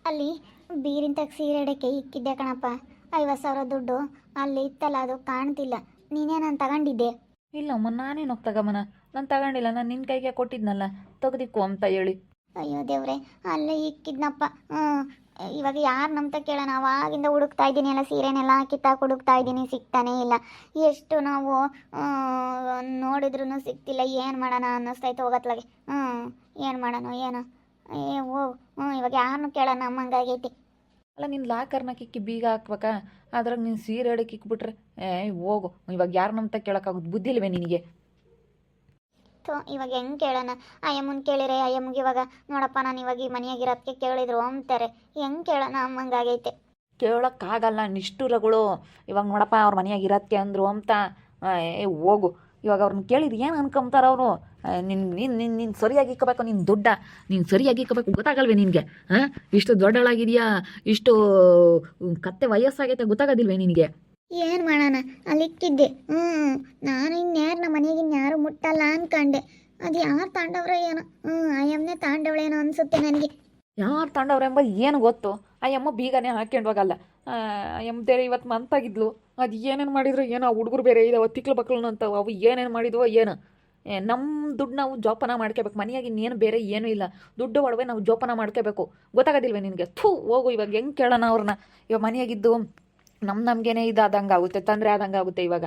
ಅಲ್ಲಿ ಬೀರಿಂತಾಗ ಸೀರೆ ಇಡಕ್ಕೆ ಇಕ್ಕಿದ್ದೆ ಕಣಪ್ಪ. 50,000 ದುಡ್ಡು ಅಲ್ಲಿ ಇತ್ತಲ್ಲ, ಅದು ಕಾಣ್ತಿಲ್ಲ. ನೀನೇ ನಾನು ತಗೊಂಡಿದ್ದೆ. ಇಲ್ಲಮ್ಮ, ನಾನೇನು ಹೋಗಿ ತಗೊಂಬನ? ನಾನು ತಗೊಂಡಿಲ್ಲ, ನಾನು ನಿನ್ನ ಕೈಗೆ ಕೊಟ್ಟಿದ್ನಲ್ಲ, ತೆಗ್ದಿಕ್ಕು ಅಂತ ಹೇಳಿ. ಅಯ್ಯೋ ದೇವ್ರೆ, ಅಲ್ಲೇ ಇಕ್ಕಿದ್ನಪ್ಪ. ಇವಾಗ ಯಾರು ನಂಬ್ತ ಕೇಳೋಣ? ಅವಾಗಿಂದ ಹುಡುಕ್ತಾ ಇದ್ದೀನಿ, ಎಲ್ಲ ಸೀರೆನೆಲ್ಲ ಕಿತ್ತಾಕ್ ಹುಡುಕ್ತಾ ಇದ್ದೀನಿ, ಸಿಗ್ತಾನೇ ಇಲ್ಲ. ಎಷ್ಟು ನಾವು ನೋಡಿದ್ರು ಸಿಗ್ತಿಲ್ಲ. ಏನು ಮಾಡೋಣ ಅನ್ನಿಸ್ತೈತೆ ಹೋಗತ್ಲಾಗೆ. ಏನು ಮಾಡೋಣ ಏನೋ. ಹೋಗು. ಇವಾಗ ಯಾರನ್ನು ಕೇಳೋಣ ಅಮ್ಮಂಗಾಗೈತಿ. ಅಲ್ಲ, ನಿನ್ನ ಲಾಕರ್ನ ಕಿಕ್ಕಿ ಬೀಗ ಹಾಕ್ಬೇಕಾ? ಅದ್ರಾಗ ನೀನು ಸೀರೆ ಹಿಡಕ್ಕೆ ಇಕ್ಬಿಟ್ರೆ ಹೋಗು. ಇವಾಗ ಯಾರನ್ನಂತ ಕೇಳೋಕ್ಕಾಗುತ್ತೆ? ಬುದ್ಧಿ ಇಲ್ವೇ ನಿನಗೆ? ಇವಾಗ ಹೆಂಗೆ ಕೇಳೋಣ? ಅಯ್ಯಮ್ಮನ ಕೇಳಿರೆ ಅಯ್ಯಮ್ಮಗೆ ಇವಾಗ ನೋಡಪ್ಪ ನಾನು ಇವಾಗ ಈ ಮನೆಯಾಗಿರೋದಕ್ಕೆ ಕೇಳಿದ್ರು ಅಂತಾರೆ. ಹೆಂಗೆ ಕೇಳೋಣ ಅಮ್ಮಂಗಾಗೈತೆ. ಕೇಳೋಕ್ಕಾಗಲ್ಲ, ನಿಷ್ಠುರಗಳು. ಇವಾಗ ನೋಡಪ್ಪ ಅವ್ರ ಮನೆಯಾಗ ಇರೋದಕ್ಕೆ ಅಂದರು ಅಂತ ಹೋಗು. ಇವಾಗ ಅವ್ರನ್ನ ಕೇಳಿದ್ರು ಏನು ಅನ್ಕೊಂತಾರ ಅವರು? ನೀನು ಸರಿಯಾಗಿ ಇಕ್ಕಬೇಕು, ನಿನ್ನ ದುಡ್ಡ ನೀನು ಸರಿಯಾಗಿ ಇಕ್ಕಬೇಕು, ಗೊತ್ತಾಗಲ್ವೇ ನಿನಗೆ? ಇಷ್ಟು ದೊಡ್ಡಳಾಗಿದೆಯಾ, ಇಷ್ಟು ಕತ್ತೆ ವಯಸ್ಸಾಗೈತೆ, ಗೊತ್ತಾಗೋದಿಲ್ವೇ ನಿನಗೆ? ಏನು ಮಾಡೋಣ, ಅಲ್ಲಿ ಇಕ್ಕಿದ್ದೆ. ನಾನು ಇನ್ಯಾರು ನಮ್ಮ ಮನೆಗೆ ಇನ್ಯಾರು ಮುಟ್ಟಲ್ಲ ಅನ್ಕಂಡೆ. ಅದು ಯಾರು ತಾಂಡವ್ರ ಏನೋ. ಅಯ್ಯಮ್ಮನೇ ತಾಂಡವಳೇನೋ ಅನಿಸುತ್ತೆ ನನಗೆ. ಯಾರು ತಾಂಡವ್ರೆಂಬ ಏನು ಗೊತ್ತು? ಅಯ್ಯಮ್ಮ ಬೀಗನೇ ಹಾಕ್ಕೊಂಡು ಹೋಗಲ್ಲ. ಅಯ್ಯಮ್ಮ ಬೇರೆ ಇವತ್ತು ಮಂತಾಗಿದ್ಲು. ಅದು ಏನೇನು ಮಾಡಿದ್ರು ಏನೋ. ಆ ಹುಡುಗರು ಬೇರೆ ಇದಾವೆ, ತಿಕ್ಲು ಬಕ್ಲು ಅಂತವು. ಅವು ಏನೇನು ಮಾಡಿದ್ವೋ ಏನು. ನಮ್ಮ ದುಡ್ಡು ನಾವು ಜೋಪಾನ ಮಾಡ್ಕೋಬೇಕು. ಮನೆಯಾಗ ಇನ್ನೇನು ಬೇರೆ ಏನೂ ಇಲ್ಲ. ದುಡ್ಡು ಒಡವೆ ನಾವು ಜೋಪಾನ ಮಾಡ್ಕೋಬೇಕು. ಗೊತ್ತಾಗೋದಿಲ್ವೇ ನಿನಗೆ? ಹೋಗು. ಇವಾಗ ಹೆಂಗೆ ಕೇಳೋಣ ಅವ್ರನ್ನ? ಇವಾಗ ಮನೆಯಾಗಿದ್ದು ನಮಗೇನೆ ಇದಾದಂಗೆ ಆಗುತ್ತೆ, ತೊಂದರೆ ಆದಂಗೆ ಆಗುತ್ತೆ. ಇವಾಗ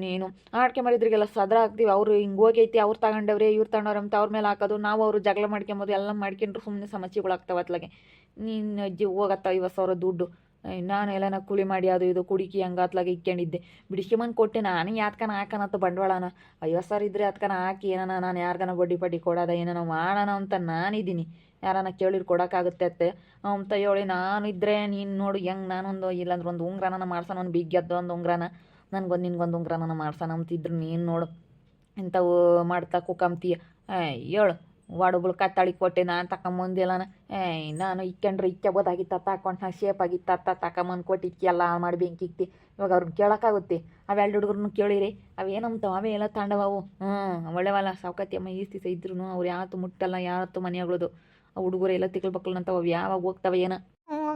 ನೀನು ಆಡ್ಕೆ ಮಾಡಿದ್ರಿಗೆಲ್ಲ ಸದ್ರ ಹಾಕ್ತೀವಿ. ಅವರು ಹಿಂಗೆ ಹೋಗೈತಿ, ಅವ್ರು ತಗೊಂಡವ್ರೆ ಇವ್ರು ತಗೊಂಡವ್ರೆ ಅಂತ ಅವ್ರ ಮೇಲೆ ಹಾಕೋದು, ನಾವು ಅವರು ಜಗಳ ಮಾಡ್ಕೊಂಬೋದು, ಎಲ್ಲ ಮಾಡ್ಕೊಂಡ್ರು ಸುಮ್ಮನೆ ಸಮಸ್ಯೆಗಳಾಗ್ತಾವೆ ಅತ್ಲಾಗೆ. ನೀನು ಅಜ್ಜಿ ಹೋಗತ್ತ 50,000 ದುಡ್ಡು. ನಾನು ಎಲ್ಲನ ಕೂಲಿ ಮಾಡಿ ಅದು ಇದು ಕುಡುಕಿ ಹಂಗೆ ಅತ್ಲಾಗೆ ಇಕ್ಕೊಂಡಿದ್ದೆ. ಬಿಡಿಸ್ಕೊಂಬಂದು ಕೊಟ್ಟೆ ನಾನು. ಯಾತ್ಕನ ಹಾಕೋಣತ್ತ ಬಂಡವಾಳನ 50,000 ಇದ್ದರೆ ಅದಕ್ಕನ ಹಾಕಿ ಏನಾನ ನಾನು ಯಾರಿಗಾನ ಬಡ್ಡಿ ಕೊಡೋದ ಏನಾನ ಮಾಡೋಣ ಅಂತ ನಾನಿದ್ದೀನಿ. ಯಾರನ್ನ ಕೇಳಿರು ಕೊಡೋಕ್ಕಾಗುತ್ತೆ ಅತ್ತೆ ಅಂತ ಹೇಳಿ ನಾನು ಇದ್ದರೆ ನೀನು ನೋಡು ಹೆಂಗೆ. ನಾನೊಂದು ಇಲ್ಲಾಂದ್ರೆ ಒಂದು ಉಂಗ್ರನ ಮಾಡ್ಸೋಣ, ಒಂದು ಬಿಗ್ಗೆದ್ದು ಒಂದು ಉಂಗ್ರನ, ನನಗೊಂದು ನಿನ್ಗೊಂದು ಉಂಗ್ರನ ಮಾಡ್ಸೋಣ ಅಂತಿದ್ರು. ನೀನು ನೋಡು ಇಂಥವು ಮಾಡ್ತಾ ಕುಕ್ಕಂತೀಯ. ಹೇಳು ವಾಡುಗಳು ಕತ್ತಾಳಿ ಕೊಟ್ಟೆ ನಾನು ತಗೊಂಬಂದಿಲ್ಲನ. ನಾನು ಇಕ್ಕೊಂಡ್ರೆ ಇಕ್ಕೋಬೋದಾಗಿತ್ತ, ತಗೊಂಡು ನಾ ಶೇಪ್ ಆಗಿತ್ತ ತಗೊಂಬಂದು ಕೊಟ್ಟಿಕ್ಕಿ ಎಲ್ಲ ಮಾಡಿ ಬೆಂಕಿ ಇಕ್ತಿ. ಇವಾಗ ಅವ್ರನ್ನ ಕೇಳೋಕ್ಕಾಗುತ್ತೆ? ಅವೆರಡು ಹುಡುಗರನ್ನು ಕೇಳಿರಿ, ಅವೇನಂತಾವ? ಅವೇ ಎಲ್ಲ ತಾಂಡವು. ಒಳ್ಳೆವಲ್ಲ ಸಾವ್ಕಾತಿ ಅಮ್ಮ. ಈ ದಿವಸ ಇದ್ರೂ ಅವ್ರು ಯಾವತ್ತು ಮುಟ್ಟಲ್ಲ, ಯಾವತ್ತು ಮನೆಯಾಗಳದು. ಆ ಹುಡುಗರು ಎಲ್ಲ ತಿಕ್ಳು ಬಕ್ಳು ಅಂತವ, ಅವು ಯಾವಾಗ ಹೋಗ್ತವೆ ಏನೋ.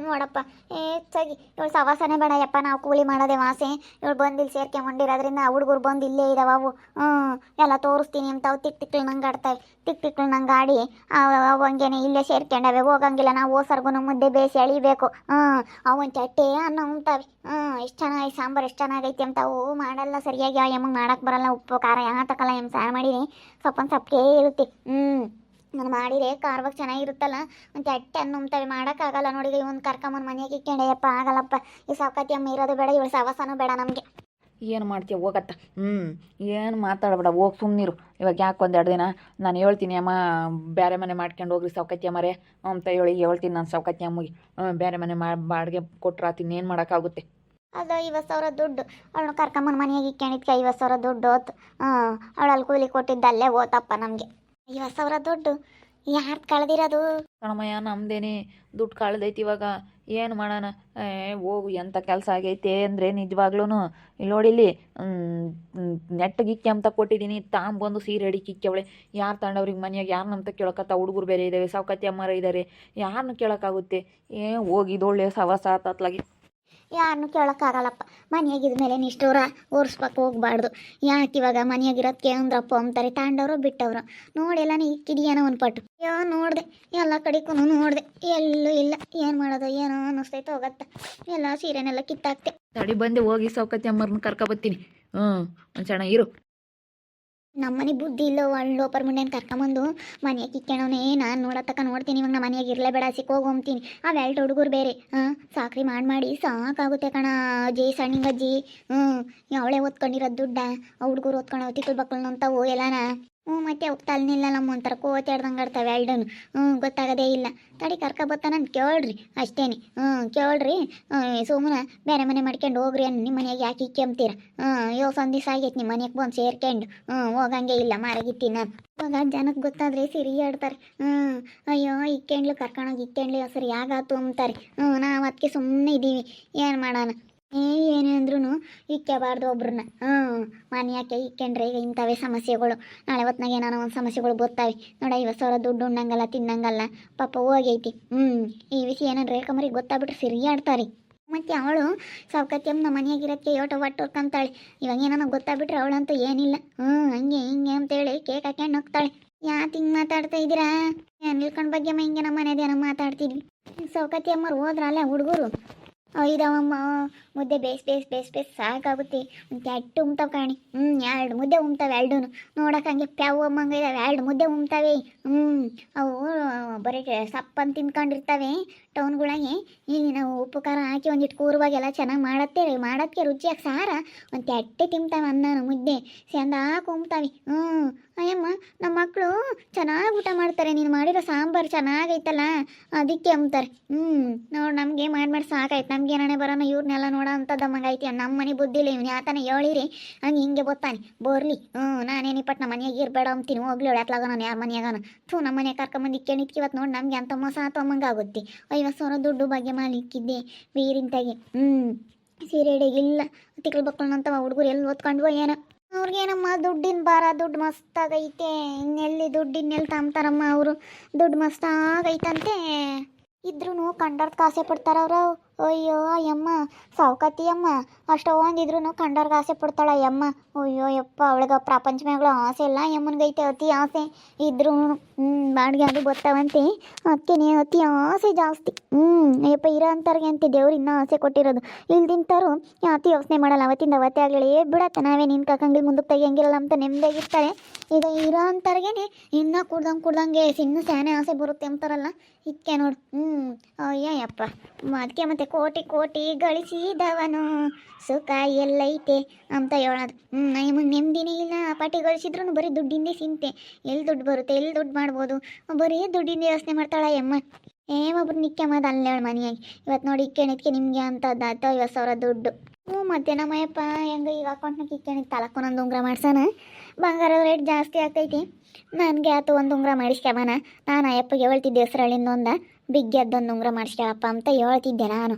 ನೋಡಪ್ಪ, ಹೆಚ್ಚಾಗಿ ಇವಳು ಸವಾಸನೆ ಬೇಡ ಯಪ್ಪ. ನಾವು ಕೂಲಿ ಮಾಡೋದೆ ವಾಸೆ. ಇವಳು ಬಂದು ಇಲ್ಲಿ ಸೇರ್ಕೊಂಬಂದಿರೋದ್ರಿಂದ ಹುಡುಗರು ಬಂದು ಇಲ್ಲೇ ಇದಾವೆ ಅವು. ಎಲ್ಲ ತೋರಿಸ್ತೀನಿ ಅಂತ ಅವು ತಿಕ್ಳು ನಂಗೆ ಆಡ್ತವೆ. ತಿಕ್ಳು ನಂಗೆ ಆಡಿ ಅವು ಹಂಗೇನೆ ಇಲ್ಲೇ ಸೇರ್ಕೊಂಡವೆ, ಹೋಗಂಗಿಲ್ಲ. ನಾವು ಹೋಸರ್ಗು ಮುದ್ದೆ ಬೇಯಿಸಿ ಎಳಿಬೇಕು. ಅವನ್ ಚಟ್ಟೆ ಅನ್ನ ಉಂಟವೆ. ಎಷ್ಟು ಚೆನ್ನಾಗಿ ಸಾಂಬಾರು ಎಷ್ಟು ಚೆನ್ನಾಗೈತಿ ಅಂತ ಅವು ಮಾಡಲ್ಲ ಸರಿಯಾಗಿ. ಎಮ್ಮಗೆ ಮಾಡಕ್ಕೆ ಬರಲ್ಲ. ಉಪ್ಪು ಖಾರ ಯಾತಕ್ಕಲ್ಲ. ಎಮ್ ಸಾರು ಮಾಡಿನಿ, ಸಪ್ಪೇ ಇರುತ್ತೆ. ನಾನು ಮಾಡಿದರೆ ಖಾರವಾಗಿ ಚೆನ್ನಾಗಿರುತ್ತಲ್ಲ. ಒಂದು ಚಟ್ಟೆ ಅನ್ನ ಉಂಟವೆ, ಮಾಡೋಕ್ಕಾಗಲ್ಲ ನೋಡಿ. ಒಂದು ಕರ್ಕೊಂಬಂದು ಮನೆಯಾಗೆ ಇಕ್ಕೊಂಡೆಯಪ್ಪ, ಆಗಲ್ಲಪ್ಪ. ಈ ಸಾವ್ಕಾತಿ ಅಮ್ಮ ಇರೋದು ಬೇಡ, ಇವಳು ಸವಾಸನೂ ಬೇಡ ನಮಗೆ. ಏನು ಮಾಡ್ತೀಯ ಹೋಗತ್ತ? ಏನು ಮಾತಾಡಬೇಡ, ಹೋಗಿ ಸುಮ್ಮನಿರು. ಇವಾಗ ಯಾಕೆ ಒಂದೆರಡು ದಿನ ನಾನು ಹೇಳ್ತೀನಿ ಅಮ್ಮ ಬೇರೆ ಮನೆ ಮಾಡ್ಕೊಂಡು ಹೋಗ್ರಿ ಸಾವ್ಕಾತಿ ಅಮ್ಮರೇ ಅಂತ ಹೇಳ್ತೀನಿ ನಾನು ಸಾವ್ಕಾತಿ ಅಮ್ಮಗೆ. ಬೇರೆ ಮನೆ ಬಾಡಿಗೆ ಕೊಟ್ರಾತೀನಿ, ಏನು ಮಾಡೋಕ್ಕಾಗುತ್ತೆ? ಅದು 50,000 ದುಡ್ಡು ಅವಳನ್ನ ಕರ್ಕೊಂಬಂದು ಮನೆಯಾಗೆ ಇಕ್ಕೊಂಡಿದ್ಕೆ 50,000 ದುಡ್ಡು ಹೋತು. ಅವಳಲ್ಲಿ ಕೂಲಿ ಕೊಟ್ಟಿದ್ದಲ್ಲೇ ಹೋತಪ್ಪ ನಮಗೆ. 50,000 ದುಡ್ಡು ಯಾರ್ದು ಕಳೆದಿರೋದು? ಕಣಮಯ್ಯ, ನಮ್ದೇನೆ ದುಡ್ಡು ಕಳ್ದೈತಿ. ಇವಾಗ ಏನು ಮಾಡೋಣ? ಹೋಗು. ಎಂಥ ಕೆಲಸ ಆಗೈತೆ ಅಂದರೆ ನಿಜವಾಗ್ಲೂ ಇಲ್ಲಿ ನೋಡಿಲ್ಲಿ ನೆಟ್ಟಗಿಕ್ಕಿ ಅಂತ ಕೊಟ್ಟಿದ್ದೀನಿ. ತಾಂಬಂದು ಸೀರೆ ಅಡಿಕೆ ಇಕ್ಕವಳೆ. ಯಾರು ತಗೊಂಡವ್ರಿಗೆ ಮನೆಯಾಗ ಯಾರನ್ನಂತ ಕೇಳೋಕತ್ತ? ಹುಡುಗರು ಬೇರೆ ಇದ್ದಾವೆ, ಸಾವ್ಕಾತಿ ಅಮ್ಮರ ಇದ್ದಾರೆ, ಯಾರನ್ನ ಕೇಳೋಕ್ಕಾಗುತ್ತೆ? ಹೋಗಿದ್ದೊಳ್ಳೆ ಸವಾಸ ಆತತ್ಲಾಗಿ. ಯಾರನ್ನು ಕೇಳೋಕ್ಕಾಗಲ್ಲಪ್ಪ. ಮನೆಯಾಗಿದ ಮೇಲೆ ನಿಷ್ಠೂರ ಓರಿಸ್ಬೇಕು, ಹೋಗ್ಬಾರ್ದು. ಯಾಕೆ ಇವಾಗ ಮನೆಯಾಗಿರೋದಕ್ಕೆ ಅಂದ್ರಪ್ಪ ಅಂತಾರೆ. ತಾಂಡವರು ಬಿಟ್ಟವರು ನೋಡಿ ಎಲ್ಲನೇ ಇಕ್ಕಿದೆಯೇನೋ ಒಂದು ಪಟ್ಟು. ನೋಡಿದೆ, ಎಲ್ಲ ಕಡೆಗೂ ನೋಡಿದೆ, ಎಲ್ಲೂ ಇಲ್ಲ. ಏನು ಮಾಡೋದು ಏನೋ ಅನ್ನಿಸ್ತೈತೆ. ಹೋಗತ್ತ ಎಲ್ಲ ಸೀರೆನೆಲ್ಲ ಕಿತ್ತಾಕ್ತೆ. ತಡಿ ಬಂದೆ, ಹೋಗಿ ಸಾವ್ಕಾತಿ ಅಮ್ಮರನ್ನ ಕರ್ಕೊಬತ್ತೀನಿ. ಒಂದು ಚೆನ್ನಾಗಿರು. ನಮ್ಮನೆ ಬುದ್ಧಿ ಇಲ್ಲ. ಒಳ್ಳೊಬ್ಬರ ಮುಂಡೆನ ಕರ್ಕೊಂಬಂದು ಮನೆಯಾಗ ಇಕ್ಕೋಣವನೇ. ನಾನು ನೋಡ್ತೀನಿ. ಇವಾಗ ನಮ್ಮ ಮನೆಯಾಗ ಇರಲೇಬೇಡ, ಸಿಕ್ಕೋಗಂತೀನಿ. ಅವೆರಡು ಹುಡುಗರು ಬೇರೆ ಸಾಕ್ರಿ ಮಾಡಿ ಸಾಕಾಗುತ್ತೆ ಕಣ. ಅಜ್ಜಿ ಸಣ್ಣಿಂಗಜ್ಜಿ ಅವಳೇ ಓದ್ಕೊಂಡಿರೋದು ದುಡ್ಡ. ಆ ಹುಡುಗರು ಓದ್ಕೊಂಡು ತಿಕ್ಕಳು ಬಕ್ಕಳು ಅಂತವು ಎಲ್ಲಾನ. ಮತ್ತೆ ಅವಕ್ಕೆ ತಲೆನಿಲ್ಲ. ನಮ್ಮ ಒಂಥರ ಕೋಚಾಡ್ದಂಗೆ ಆಡ್ತಾವೆ ಎರಡೂ. ಗೊತ್ತಾಗೋದೇ ಇಲ್ಲ. ತಡಿ ಕರ್ಕೊಬತ್ತಾನಂತ ಕೇಳ್ರಿ ಅಷ್ಟೇನೆ. ಕೇಳ್ರಿ. ಸುಮ್ಮನೆ ಬೇರೆ ಮನೆ ಮಾಡ್ಕೊಂಡು ಹೋಗ್ರಿ ನಿಮ್ಮ ಮನೆಯಾಗ ಯಾಕೆ ಇಕ್ಕೊಂತೀರ? ಸಂದಿ ಆಗೈತೆ ನಿಮ್ಮ ಮನೆಗೆ ಬಂದು ಸೇರ್ಕೊಂಡು. ಹೋಗಂಗೆ ಇಲ್ಲ, ಮಾರಾಗಿತ್ತೀನಿ ನಾನು. ಇವಾಗ ಜನಕ್ಕೆ ಗೊತ್ತಾದರೆ ಸಿರಿ ಆಡ್ತಾರೆ. ಅಯ್ಯೋ ಇಕ್ಕೊಂಡ್ಲು ಕರ್ಕೊಂಡೋಗಿ ಇಕ್ಕೊಂಡ್ಲಿ ಸರಿ ಯಾಗಾತು ಅಂತಾರೆ. ನಾವು ಅದಕ್ಕೆ ಸುಮ್ಮನೆ ಇದ್ದೀವಿ. ಏನು ಮಾಡೋಣ? ಏನೇ ಅಂದ್ರೂ ಇಕ್ಕಬಾರ್ದು ಒಬ್ರನ್ನ ಮನೆಯಾಕೆ ಇಕ್ಕೊಂಡ್ರೆ ಈಗ ಇಂಥವೇ ಸಮಸ್ಯೆಗಳು ನಾಳೆ ಹೊತ್ನಾಗ ಏನಾರ ಒಂದು ಸಮಸ್ಯೆಗಳು ಬರ್ತಾವೆ ನೋಡ 50,000 ದುಡ್ಡು ಉಣ್ಣಂಗಲ್ಲ ತಿನ್ನಂಗಲ್ಲ ಪಾಪ ಹೋಗೈತಿ ಈ ವಿಷಯ ಏನಾರು ರೇಖಮರಿಗೆ ಗೊತ್ತಾಗ್ಬಿಟ್ರೆ ಸಿರಿಯಾಡ್ತಾರೆ ಮತ್ತು ಅವಳು ಸಾವ್ಕತ್ಯಮ್ಮ ನಮ್ಮ ಮನೆಯಾಗಿರೋಕ್ಕೆ ಯೋಟೋ ಒಟ್ಟು ಹೊರ್ಕೊಂತಾಳೆ ಇವಾಗ ಏನಾರ ಗೊತ್ತಾಗ್ಬಿಟ್ರೆ ಅವಳಂತೂ ಏನಿಲ್ಲ ಹಂಗೆ ಹಿಂಗೆ ಅಂತೇಳಿ ಕೇಕ್ ಹಾಕ್ಯಂಡು ಹೋಗ್ತಾಳೆ ಯಾಕೆ ಹಿಂಗೆ ಮಾತಾಡ್ತಾ ಇದ್ದೀರಾ ನಿಲ್ಕೊಂಡ್ ಬಗ್ಗೆ ಹಿಂಗೆ ನಮ್ಮ ಮನೆದೇನೋ ಮಾತಾಡ್ತಿದ್ವಿ ಸೌಕತಿ ಅಮ್ಮರು ಹೋದ್ರಲ್ಲ ಹುಡುಗರು ಇದಾವಮ್ಮ ಮುದ್ದೆ ಬೇಸ್ ಸಾಕಾಗುತ್ತೆ ಒಂದು ಎಟ್ಟು ಉಮ್ತಾವೆ ಕಾಣಿ 2 ಮುದ್ದೆ ಉಮ್ತಾವೆ 2 ನೋಡಕ್ಕೆ ಹಂಗೆ ಪ್ಯಾವು ಅಮ್ಮಂಗ ಇದಾವೆ 2 ಮುದ್ದೆ ಉಮ್ತಾವೆ ಅವು ಬರೀ ಸಪ್ಪನ್ನು ತಿನ್ಕೊಂಡಿರ್ತವೆ ಟೌನ್ಗಳಾಗೆ ಇಲ್ಲಿ ನಾವು ಉಪ್ಪು ಖಾರ ಹಾಕಿ ಒಂದಿಟ್ಟು ಕೂರುವಾಗೆಲ್ಲ ಚೆನ್ನಾಗಿ ಮಾಡೋದಕ್ಕೆ ರುಚಿಯಾಗಿ ಸಾರ ಒಂದು ಎಟ್ಟೆ ತಿಂತಾವೆ ಅನ್ನನ ಮುದ್ದೆ ಚಂದಾಗಿ ಉಮ್ತಾವೆ ಅಯ್ಯಮ್ಮ ನಮ್ಮ ಮಕ್ಕಳು ಚೆನ್ನಾಗಿ ಊಟ ಮಾಡ್ತಾರೆ ನೀನು ಮಾಡಿರೋ ಸಾಂಬಾರು ಚೆನ್ನಾಗೈತಲ್ಲ ಅದಕ್ಕೆ ಅಂತಾರೆ ನೋಡಿ ನಮಗೆ ಮಾಡಿ ಸಾಕಾಯ್ತು ನಮ್ಗೆ ಏನಾಣೆ ಬರೋಣ ಇವ್ರನ್ನೆಲ್ಲ ನೋಡೋ ಅಂಥದ್ದಮ್ಮಂಗೆ ಐತಿ ನಮ್ಮ ಮನೆ ಬುದ್ಧಿಲ್ಲ ಇವ್ನು ಯಾತನ ಹೇಳಿರಿ ಹಂಗೆ ಹಿಂಗೆ ಗೊತ್ತಾನೆ ಬರ್ಲಿ ನಾನೇನಿಪ್ಪಟ್ಟು ನಮ್ಮ ಮನೆಯಾಗ ಇರಬೇಡ ಅಂತೀನಿ ಹೋಗ್ಲಿ ಎತ್ಲಾಗ ನಾನು ಯಾರ ಮನೆಯಾಗನ ನಮ್ಮ ಮನೆಯಾಗ ಕರ್ಕೊಂಬಂದು ಇಕ್ಕೇನಿತ್ಕಿ ಇವತ್ತು ನೋಡಿ ನಮಗೆ ಅಂತ ಮೋಸ ಆತಮ್ಮಂಗೆ ಆಗುತ್ತೆ 50,000 ದುಡ್ಡು ಬಗ್ಗೆ ಮಾಲಿಕ್ಕಿದ್ದೆ ಬೀರಿಂತಾಗೆ ಸೀರೆಡೆಗಿಲ್ಲ ತಿಕ್ಕಲು ಬಕ್ಕಳಂತವ ಹುಡುಗರು ಎಲ್ಲಿ ಓದ್ಕೊಂಡ್ವೋ ಏನೋ ಅವ್ರಿಗೇನಮ್ಮ ದುಡ್ಡಿನ ಭಾರ ದುಡ್ಡು ಮಸ್ತಾಗೈತೆ ಇನ್ನೆಲ್ಲಿ ದುಡ್ಡಿನ್ನೆಲ್ಲಿ ತಾಂತಾರಮ್ಮ ಅವರು ದುಡ್ಡು ಮಸ್ತಾಗೈತಂತೆ ಇದ್ರೂ ಕಂಡರ್ದು ಕಾಸೆ ಪಡ್ತಾರ ಅವರು ಅಯ್ಯೋ ಅಯ್ಯಮ್ಮ ಸಾವ್ಕಾತಿ ಅಮ್ಮ ಅಷ್ಟೊಂದಿದ್ರು ಕಂಡರ್ಗೆ ಆಸೆ ಪಡ್ತಾಳ ಅಯ್ಯಮ್ಮ ಅಯ್ಯೋ ಯಪ್ಪ ಅವಳಿಗೆ ಪ್ರಪಂಚ ಮ್ಯಾಗಳ ಆಸೆ ಇಲ್ಲ ಅಮ್ಮನಿಗೈತೆ ಅತಿ ಆಸೆ ಇದ್ರೂ ಬಾಡಿಗೆ ಅದು ಬರ್ತಾವಂತೆ ಅದಕ್ಕೆ ಅತಿ ಆಸೆ ಜಾಸ್ತಿ ಯಪ್ಪ ಇರೋ ಅಂಥವ್ರಿಗೆ ಅಂತೆ ದೇವ್ರು ಇನ್ನೂ ಆಸೆ ಕೊಟ್ಟಿರೋದು ಇಲ್ದಿಂತಾರು ಅತಿ ಯೋಚನೆ ಮಾಡಲ್ಲ ಅವತ್ತಿಂದ ಅವತ್ತೇ ಆಗಲಿ ಬಿಡತ್ತೆ ನಾವೇ ನಿನ್ನ ಕಾಕಂಗಿಲ್ ಮುಂದಕ್ಕೆ ತೆಗಿಯಂಗಿರಲ್ಲ ಅಂತ ನೆಮ್ಮದಿಯಾಗಿರ್ತಾರೆ ಈಗ ಇರೋ ಅಂಥವ್ರಿಗೇನೆ ಇನ್ನೂ ಕುಡ್ದಂಗೆ ಇನ್ನೂ ಸ್ಯಾನೆ ಆಸೆ ಬರುತ್ತೆ ಅಂತಾರಲ್ಲ ಇದಕ್ಕೆ ನೋಡು ಅಯ್ಯಪ್ಪ ಅದಕ್ಕೆ ಮತ್ತೆ ಕೋಟಿ ಗಳಿಸಿದವನು ಸುಖ ಎಲ್ಲೈತೆ ಅಂತ ಹೇಳೋದು ನಮಗೆ ನೆಮ್ಮದಿನೇ ಇಲ್ಲ ಪಾಟಿ ಗಳಿಸಿದ್ರು ಬರೀ ದುಡ್ಡಿಂದೇ ಚಿಂತೆ ಎಲ್ಲಿ ದುಡ್ಡು ಬರುತ್ತೆ ಎಲ್ಲಿ ದುಡ್ಡು ಮಾಡ್ಬೋದು ಬರೀ ದುಡ್ಡಿಂದ ಯೋಚನೆ ಮಾಡ್ತಾಳ ಅಮ್ಮ ಒಬ್ರು ನಿಕ್ಕೆಮ್ಮದು ಅಲ್ಲಿ ಹೇಳಿ ಮನೆಯಾಗಿ ಇವತ್ತು ನೋಡಿ ಇಕ್ಕೇಣಿದ್ಕೆ ನಿಮಗೆ ಅಂತದ್ದಾಯ್ತು 50,000 ದುಡ್ಡು ಮತ್ತೆ ನಮ್ಮಯ್ಯಪ್ಪ ಹೆಂಗೆ ಈಗ ಅಕೌಂಟ್ನಾಗ ಇಕ್ಕೇಣಿಗೆ ತಲಕ್ಕೊಂದೊಂದು ಉಂಗುರ ಮಾಡ್ಸೋಣ ಬಂಗಾರದ ರೇಟ್ ಜಾಸ್ತಿ ಆಗ್ತೈತಿ ನನಗೆ ಆತು ಒಂದು ಉಂಗುರ ಮಾಡಿಸ್ಕೊಬಾನ ನಾನು ಅಯ್ಯಪ್ಪಗೆ ಹೇಳ್ತಿದ್ದೆ ಹೆಸ್ರಳ್ಳಿಂದ ಬಿಗ್ಗೆದ್ದೊಂದು ಉಂಗುರ ಮಾಡಿಸ್ಕೊಳಪ್ಪ ಅಂತ ಹೇಳ್ತಿದ್ದೆ ನಾನು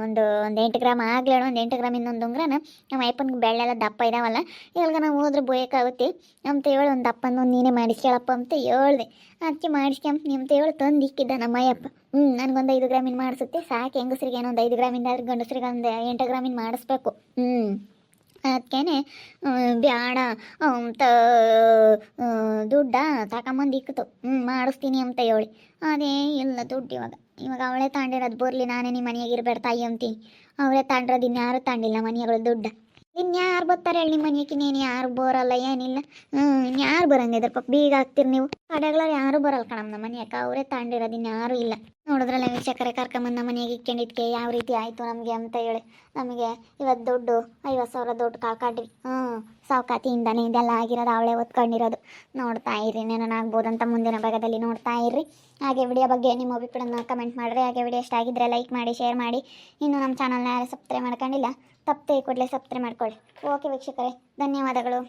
ಒಂದು 8 ಗ್ರಾಮ್ ಆಗ್ಲೇಳು ಒಂದು 8 ಗ್ರಾಮ್ ಇನ್ನೊಂದು ಉಂಗುರನ ನಮ್ಮ ಅಯ್ಯಪ್ಪನಿಗೆ ಬೆಳ್ಳೆಲ್ಲ ದಪ್ಪ ಇದಾವಲ್ಲ ಇವಾಗ ನಾವು ಹೋದ್ರೆ ಬೋಯಕ್ಕಾಗುತ್ತೆ ಅಂತ ಹೇಳಿ ಒಂದು ದಪ್ಪನ ನೀನೇ ಮಾಡಿಸ್ಕೊಳಪ್ಪ ಅಂತ ಹೇಳ್ದೆ ಅದಕ್ಕೆ ಮಾಡಿಸ್ಕೊಂತ ಅಂತ ಹೇಳಿ ತಂದು ಇಕ್ಕಿದ್ದ ನಮ್ಮ ಅಯ್ಯಪ್ಪ ನನಗೊಂದು 5 ಗ್ರಾಮಿನ ಮಾಡಿಸುತ್ತೆ ಸಾಕು ಹೆಂಗಸ್ರಿಗೆ ಏನೋ ಒಂದು 5 ಗ್ರಾಮಿಂದ ಗಂಡಸ್ರಿಗೆ ಒಂದು 8 ಗ್ರಾಮಿನ ಮಾಡಿಸ್ಬೇಕು ಅದಕ್ಕೇನೆ ಬ್ಯಾಡ ಅಂತ ದುಡ್ಡ ತಗೊಂಬಂದು ಇಕ್ಕಿತು ಮಾಡಿಸ್ತೀನಿ ಅಂತ ಹೇಳಿ ಅದೇ ಇಲ್ಲ ದುಡ್ಡು ಇವಾಗ ಅವಳೇ ತಾಂಡಿರೋದು ಬರಲಿ ನಾನೇ ನಿಮ್ಮ ಮನೆಯಾಗ ಇರಬೇಡ ತಾಯಿ ಅಂತೀನಿ ಅವಳೇ ತಾಂಡಿರೋದು ಇನ್ಯಾರು ತಾಂಡಿಲ್ಲ ಮನೆಗಳು ದುಡ್ಡು ಇನ್ಯಾರು ಬರ್ತಾರೆ ಹೇಳಿ ನಿಮ್ಮ ಮನೆಯಕ್ಕೆ ನೀನು ಯಾರು ಬರೋಲ್ಲ ಏನಿಲ್ಲ ಇನ್ಯಾರು ಬರಂಗಿದ್ರ ಪಾಪ ಬೀಗ ಹಾಕ್ತೀರಿ ನೀವು ಕಡೆಗಳವ್ರು ಯಾರು ಬರಲ್ಲ ಕಣಮ್ಮ ನಮ್ಮ ಮನೆಯಾಕ ಅವರೇ ತಾಂಡಿರೋದು ಇನ್ಯಾರು ಇಲ್ಲ ನೋಡಿದ್ರಲ್ಲ ವೀಕ್ಷಕರೇ ಕರ್ಕೊಂಬಂದು ನಮ್ಮ ಮನೆಯಾಗ ಇಕ್ಕೊಂಡಿದ್ಕೆ ಯಾವ ರೀತಿ ಆಯಿತು ನಮಗೆ ಅಂತ ಹೇಳಿ ನಮಗೆ ಇವತ್ತು ದುಡ್ಡು 50,000 ದುಡ್ಡು ಕಳ್ಕೊಂಡ್ವಿ ಸಾವ್ಕಾತಿಯಿಂದಾನೆ ಇದೆಲ್ಲ ಆಗಿರೋದು ಅವಳೇ ಒತ್ಕೊಂಡಿರೋದು ನೋಡ್ತಾ ಇರ್ರಿ ಏನೇನಾಗ್ಬೋದಂತ ಮುಂದಿನ ಭಾಗದಲ್ಲಿ ನೋಡ್ತಾ ಇರ್ರಿ ಹಾಗೆ ವಿಡಿಯೋ ಬಗ್ಗೆ ನಿಮ್ಮ ಅಭಿಪ್ರಾಯನ ಕಮೆಂಟ್ ಮಾಡಿರಿ ಹಾಗೆ ವಿಡಿಯೋ ಇಷ್ಟ ಆಗಿದ್ದರೆ ಲೈಕ್ ಮಾಡಿ ಶೇರ್ ಮಾಡಿ ಇನ್ನು ನಮ್ಮ ಚಾನಲ್ನ ಯಾರು ಸಬ್ಸ್ಕ್ರೈಬ್ ಮಾಡ್ಕೊಂಡಿಲ್ಲ ತಪ್ಪದೆ ಕೂಡಲೇ ಸಬ್ಸ್ಕ್ರೈಬ್ ಮಾಡ್ಕೊಳ್ಳಿ ಓಕೆ ವೀಕ್ಷಕರೇ ಧನ್ಯವಾದಗಳು.